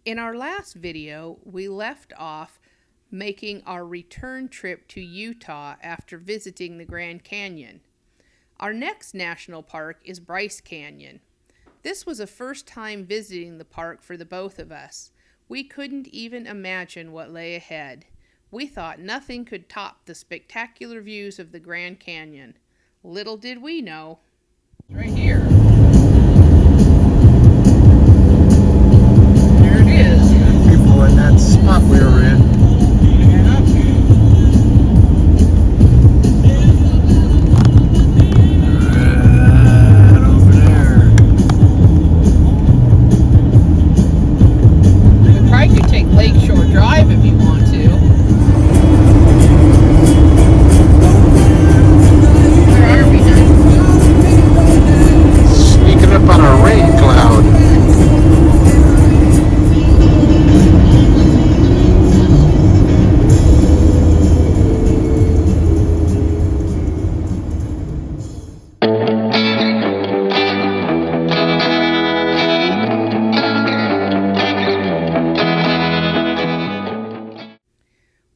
In our last video, we left off making our return trip to Utah after visiting the Grand Canyon. Our next national park is Bryce Canyon. This was a first time visiting the park for the both of us. We couldn't even imagine what lay ahead. We thought nothing could top the spectacular views of the Grand Canyon. Little did we know. It's right here. There it is. People in that spot we were in. Yeah. Right over there. You probably could take Lakeshore Drive if you want to. Where are we now? Sneaking up on a rain cloud.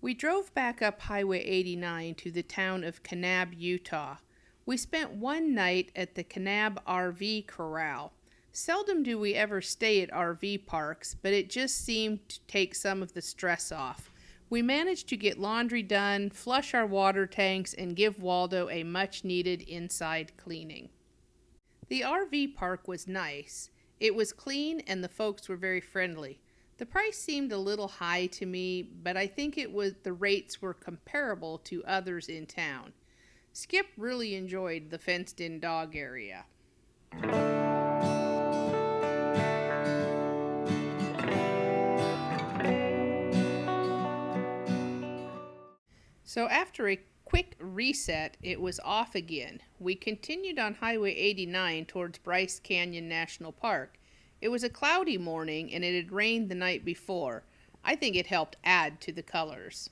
We drove back up Highway 89 to the town of Kanab, Utah. We spent one night at the Kanab RV Corral. Seldom do we ever stay at RV parks, but it just seemed to take some of the stress off. We managed to get laundry done, flush our water tanks, and give Waldo a much-needed inside cleaning. The RV park was nice. It was clean and the folks were very friendly. The price seemed a little high to me, but I think the rates were comparable to others in town. Skip really enjoyed the fenced-in dog area. So after a quick reset, it was off again. We continued on Highway 89 towards Bryce Canyon National Park. It was a cloudy morning and it had rained the night before. I think it helped add to the colors.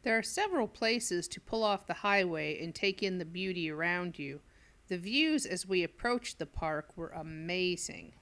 There are several places to pull off the highway and take in the beauty around you. The views as we approached the park were amazing.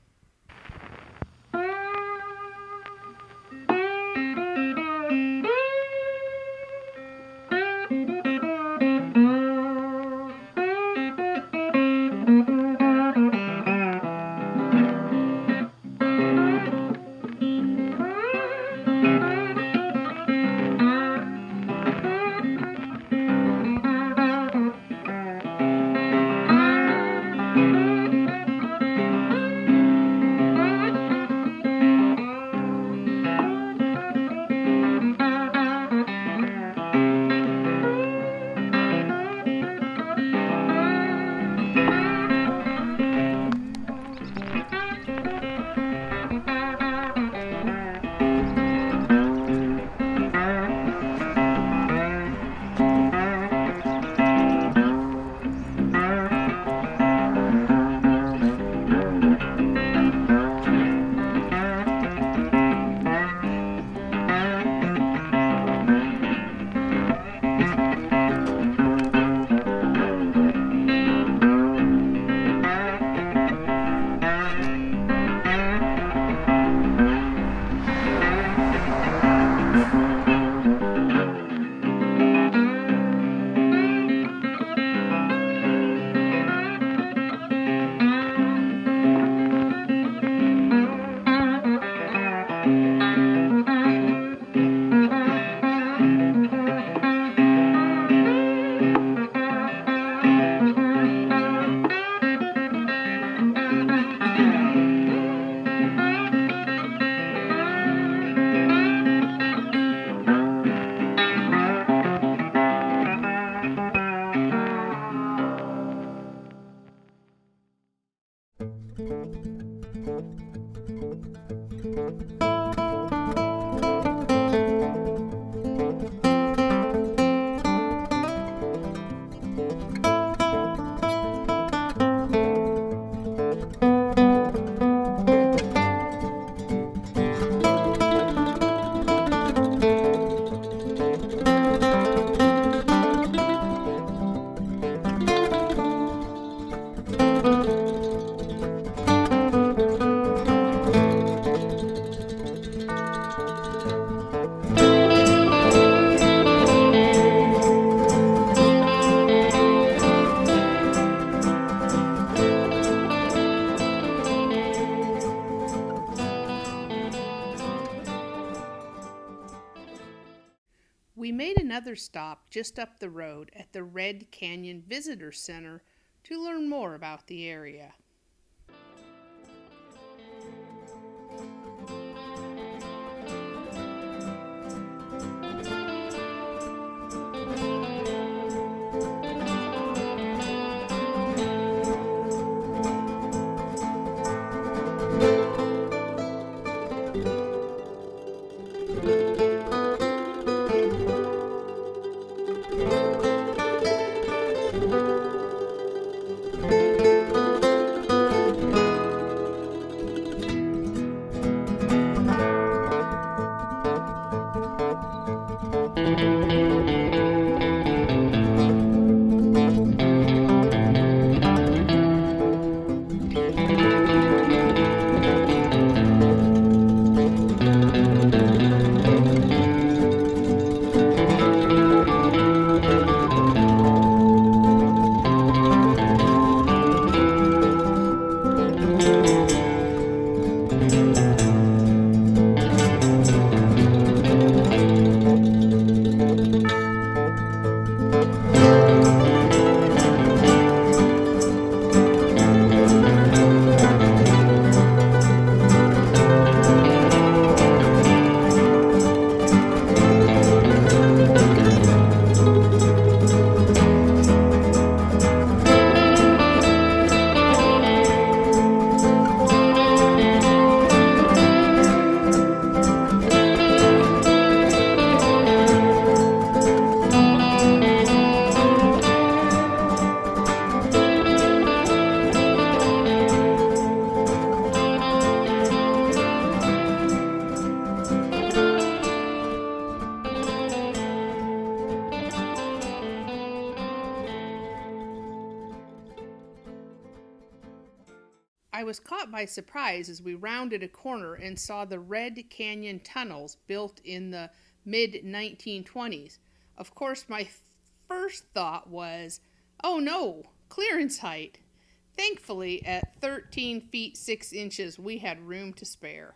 We made another stop just up the road at the Red Canyon Visitor Center to learn more about the area. I was caught by surprise as we rounded a corner and saw the Red Canyon tunnels built in the mid-1920s. Of course, my first thought was, oh no, clearance height. Thankfully, at 13 feet 6 inches, we had room to spare.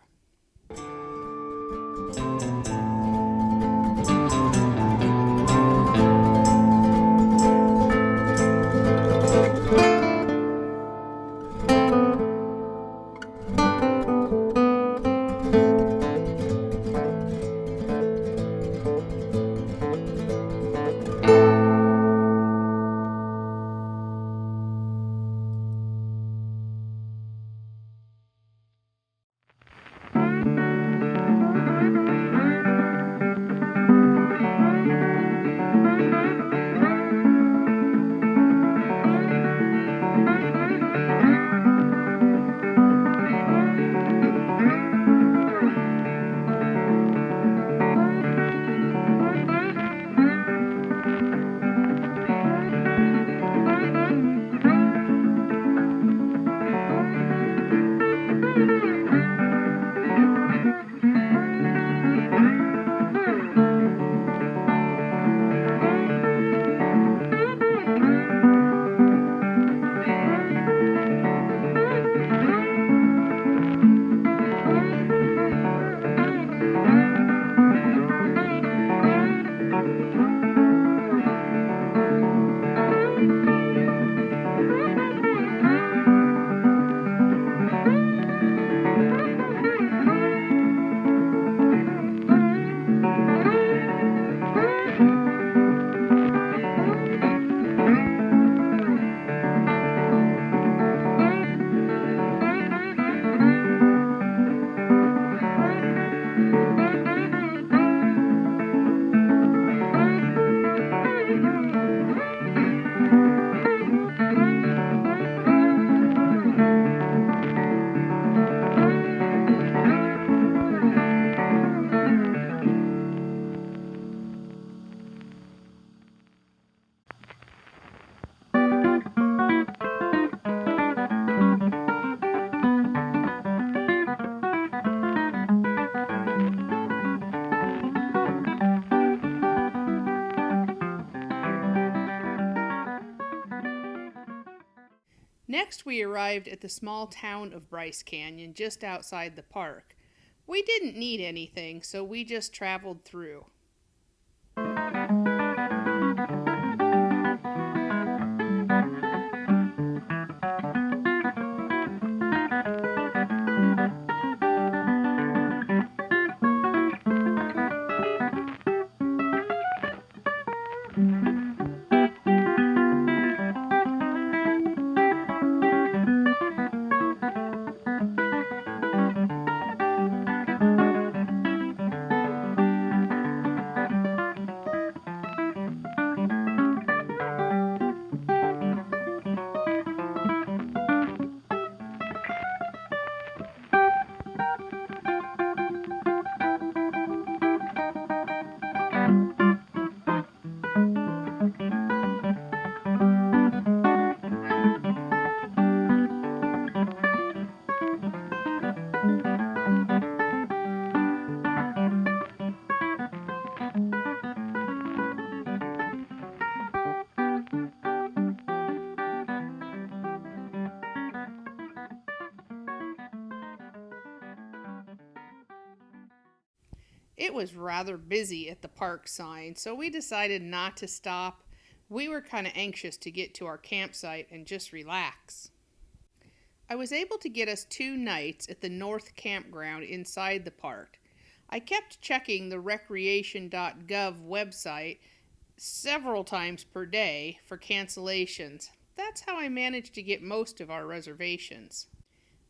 Next, we arrived at the small town of Bryce Canyon just outside the park. We didn't need anything, so we just traveled through. It was rather busy at the park sign, so we decided not to stop. We were kind of anxious to get to our campsite and just relax. I was able to get us 2 nights at the North Campground inside the park. I kept checking the recreation.gov website several times per day for cancellations. That's how I managed to get most of our reservations.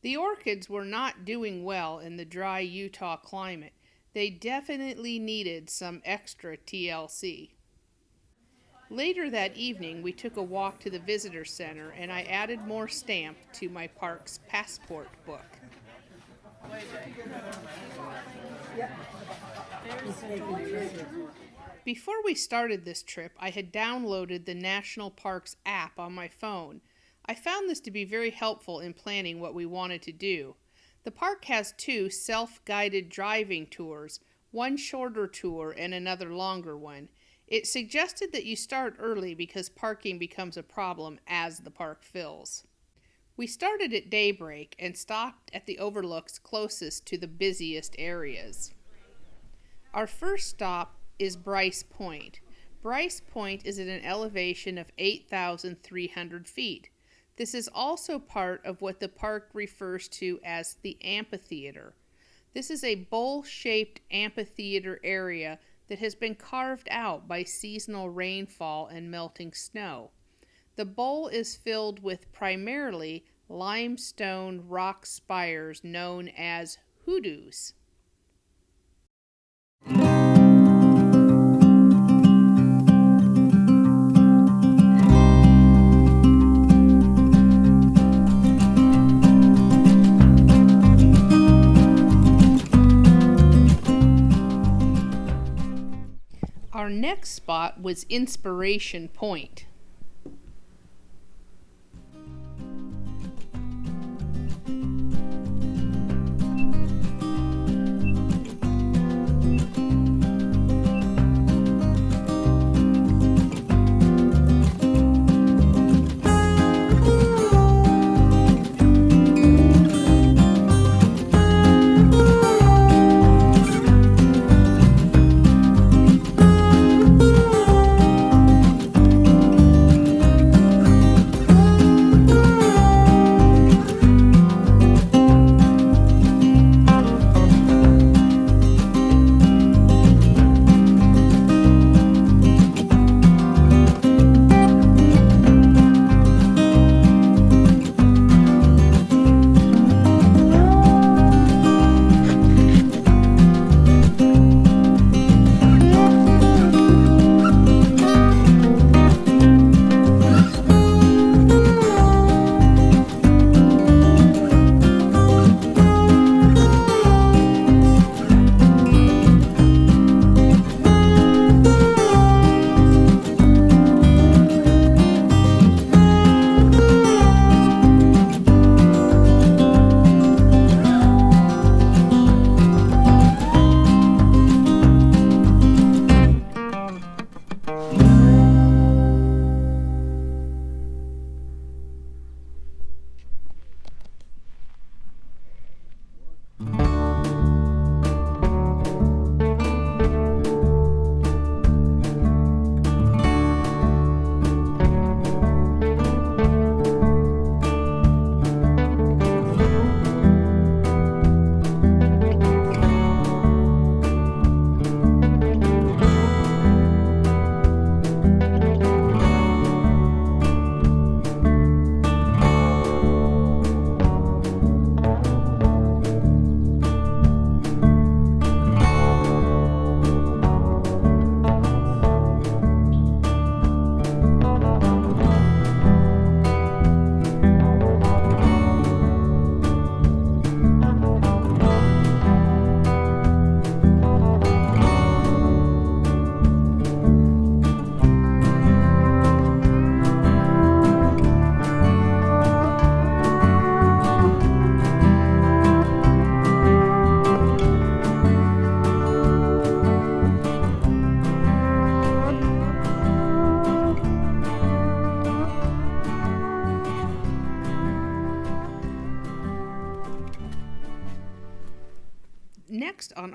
The orchids were not doing well in the dry Utah climate. They definitely needed some extra TLC. Later that evening, we took a walk to the visitor center and I added more stamp to my park's passport book. Before we started this trip, I had downloaded the National Parks app on my phone. I found this to be very helpful in planning what we wanted to do. The park has 2 self-guided driving tours, one shorter tour and another longer one. It suggested that you start early because parking becomes a problem as the park fills. We started at daybreak and stopped at the overlooks closest to the busiest areas. Our first stop is Bryce Point. Bryce Point is at an elevation of 8,300 feet. This is also part of what the park refers to as the amphitheater. This is a bowl-shaped amphitheater area that has been carved out by seasonal rainfall and melting snow. The bowl is filled with primarily limestone rock spires known as hoodoos. Our next spot was Inspiration Point.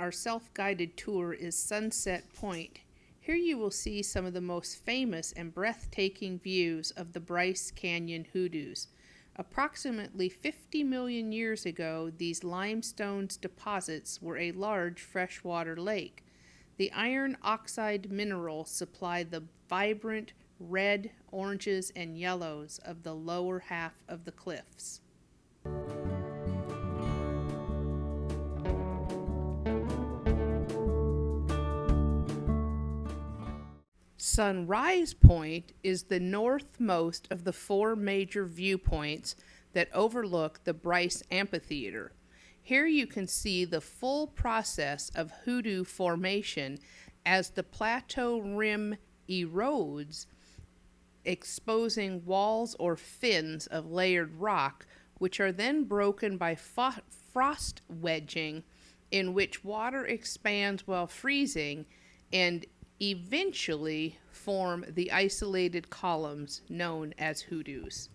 our self-guided tour is Sunset Point. Here you will see some of the most famous and breathtaking views of the Bryce Canyon hoodoos. Approximately 50 million years ago, these limestone deposits were a large freshwater lake. The iron oxide mineral supplied the vibrant red, oranges, and yellows of the lower half of the cliffs. Sunrise Point is the northmost of the four major viewpoints that overlook the Bryce Amphitheater. Here you can see the full process of hoodoo formation as the plateau rim erodes, exposing walls or fins of layered rock, which are then broken by frost wedging, in which water expands while freezing and eventually form the isolated columns known as hoodoos.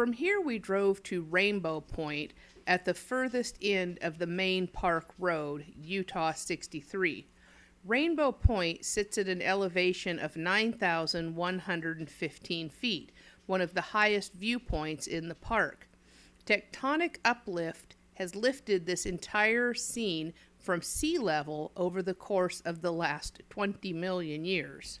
From here we drove to Rainbow Point at the furthest end of the main park road, Utah 63. Rainbow Point sits at an elevation of 9,115 feet, one of the highest viewpoints in the park. Tectonic uplift has lifted this entire scene from sea level over the course of the last 20 million years.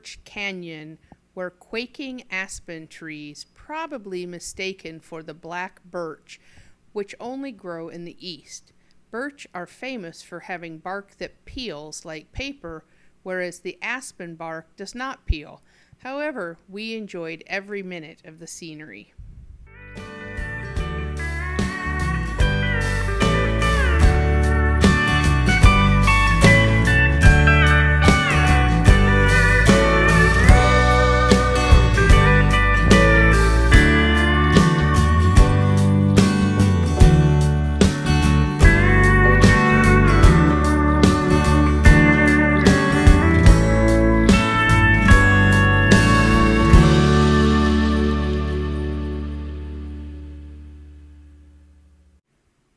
Birch Canyon, where quaking aspen trees, probably mistaken for the black birch, which only grow in the east. Birch are famous for having bark that peels like paper, whereas the aspen bark does not peel. However, we enjoyed every minute of the scenery.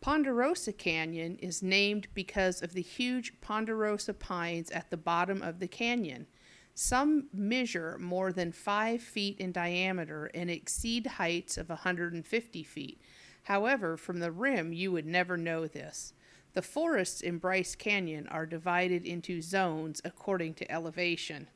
Ponderosa Canyon is named because of the huge ponderosa pines at the bottom of the canyon. Some measure more than 5 feet in diameter and exceed heights of 150 feet. However, from the rim, you would never know this. The forests in Bryce Canyon are divided into zones according to elevation.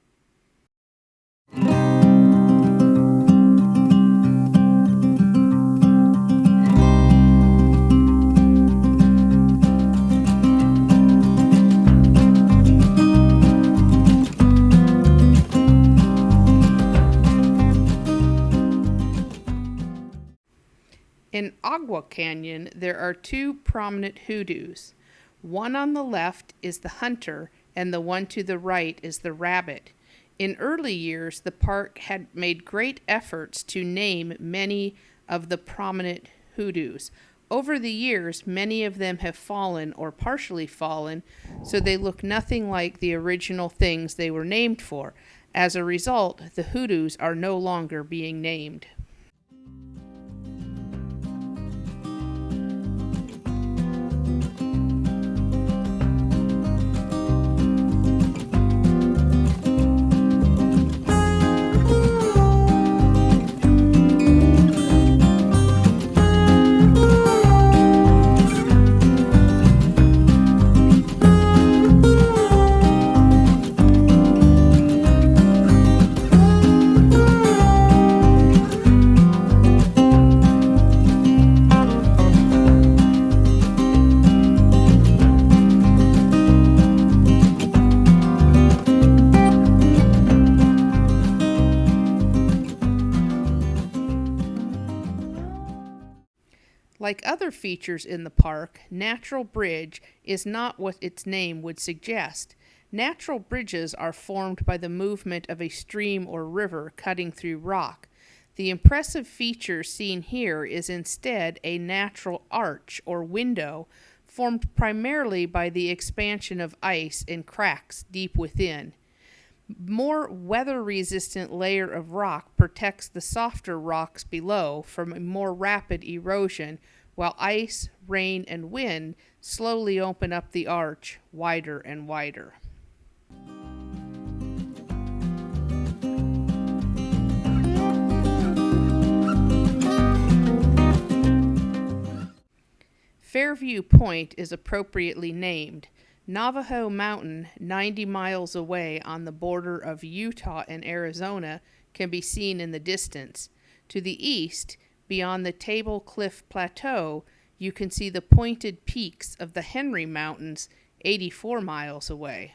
In Agua Canyon, there are 2 prominent hoodoos. One on the left is the hunter, and the one to the right is the rabbit. In early years, the park had made great efforts to name many of the prominent hoodoos. Over the years, many of them have fallen or partially fallen, so they look nothing like the original things they were named for. As a result, the hoodoos are no longer being named. Like other features in the park, Natural Bridge is not what its name would suggest. Natural bridges are formed by the movement of a stream or river cutting through rock. The impressive feature seen here is instead a natural arch or window formed primarily by the expansion of ice in cracks deep within. More weather-resistant layer of rock protects the softer rocks below from a more rapid erosion, while ice, rain, and wind slowly open up the arch wider and wider. Fairview Point is appropriately named. Navajo Mountain, 90 miles away on the border of Utah and Arizona, can be seen in the distance. To the east, beyond the Table Cliff Plateau, you can see the pointed peaks of the Henry Mountains, 84 miles away.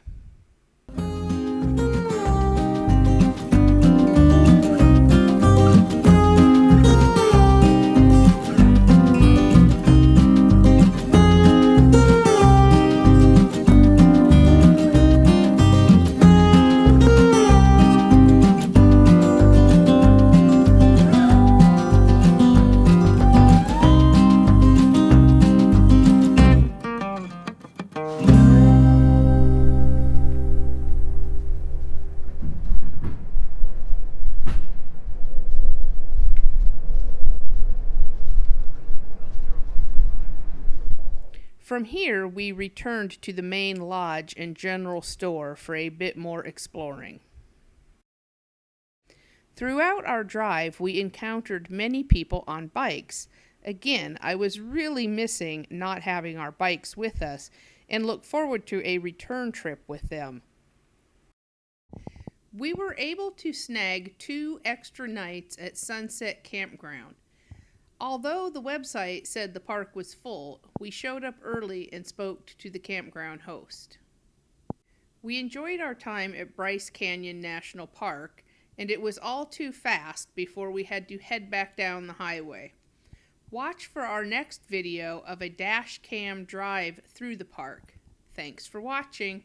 From here, we returned to the main lodge and general store for a bit more exploring. Throughout our drive, we encountered many people on bikes. Again, I was really missing not having our bikes with us and look forward to a return trip with them. We were able to snag 2 extra nights at Sunset Campground. Although the website said the park was full, we showed up early and spoke to the campground host. We enjoyed our time at Bryce Canyon National Park, and it was all too fast before we had to head back down the highway. Watch for our next video of a dash cam drive through the park. Thanks for watching.